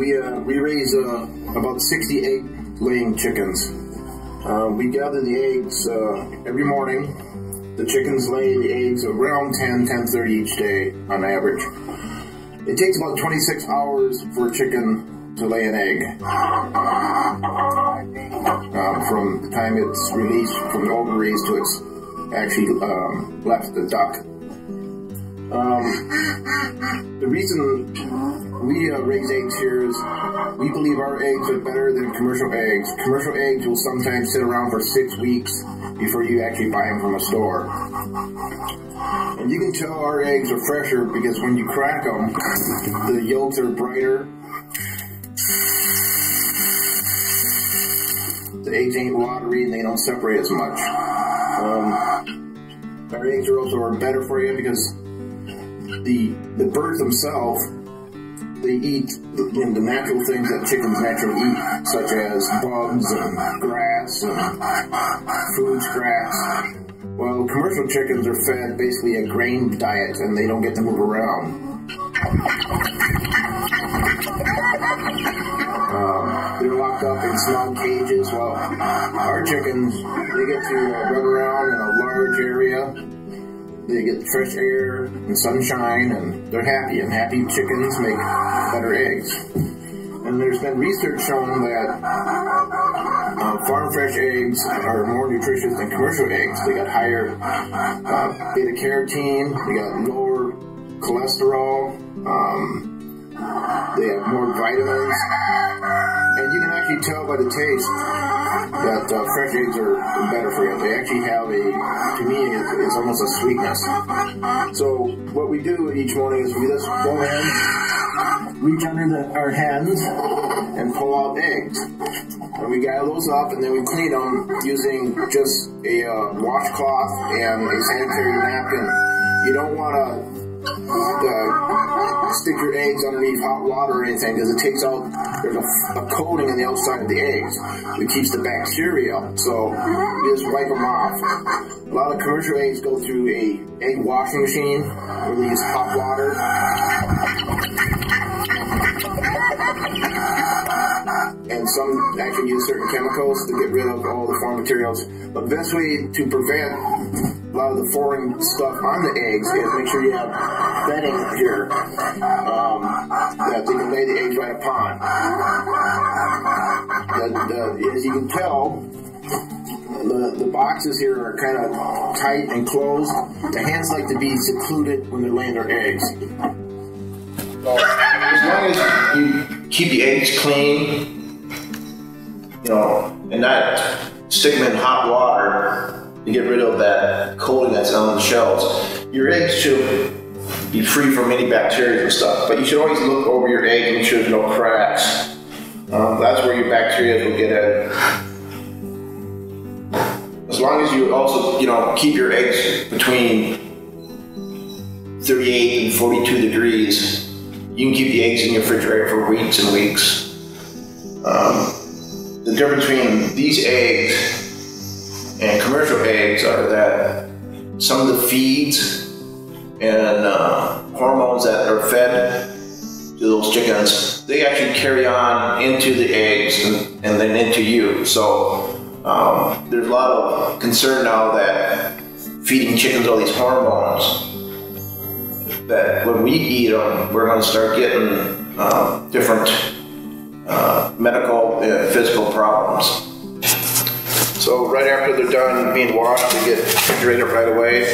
We raise about 60 egg-laying chickens. We gather the eggs every morning. The chickens lay the eggs around 10:30 each day on average. It takes about 26 hours for a chicken to lay an egg from the time it's released from the ovaries to it's actually left the duck. The reason we raise eggs here is we believe our eggs are better than commercial eggs. Commercial eggs will sometimes sit around for 6 weeks before you actually buy them from a store. And you can tell our eggs are fresher because when you crack them, the yolks are brighter. The eggs ain't watery and they don't separate as much. Our eggs are also better for you because the birds themselves, they eat the natural things that chickens naturally eat, such as bugs and grass and food scraps. Well, commercial chickens are fed basically a grain diet and they don't get to move around. They're locked up in small cages. Well, our chickens, they get to run around in a large area. They get fresh air and sunshine, and they're happy. And happy chickens make better eggs. And there's been research showing that farm fresh eggs are more nutritious than commercial eggs. They got higher beta carotene. They got lower cholesterol. They have more vitamins. And you can actually tell by the taste that fresh eggs are better for you. They actually have to me, it's almost a sweetness. So what we do each morning is we just go in, reach under our hens, and pull out eggs. And we gather those up, and then we clean them using just a washcloth and a sanitary napkin. You don't want to stick your eggs underneath hot water or anything because it takes out, there's a coating on the outside of the eggs. It keeps the bacteria, so you just wipe them off. A lot of commercial eggs go through a egg washing machine where they use hot water. And some actually use certain chemicals to get rid of all the foreign materials. But the best way to prevent a lot of the foreign stuff on the eggs is make sure you have bedding here that they can lay the eggs right upon. As you can tell, the boxes here are kind of tight and closed. The hens like to be secluded when they're laying their eggs. So, as long as you keep the eggs clean, and not stick them in hot water to get rid of that coating that's on the shells, your eggs should be free from any bacteria and stuff. But you should always look over your egg and make sure there's no cracks. That's where your bacteria will get in. As long as you also, keep your eggs between 38 and 42 degrees, you can keep the eggs in your refrigerator for weeks and weeks. The difference between these eggs and commercial eggs are that some of the feeds and hormones that are fed to those chickens, they actually carry on into the eggs and then into you. So there's a lot of concern now that feeding chickens all these hormones, that when we eat them, we're going to start getting different medical and physical problems. So right after they're done being washed, they get refrigerated right away.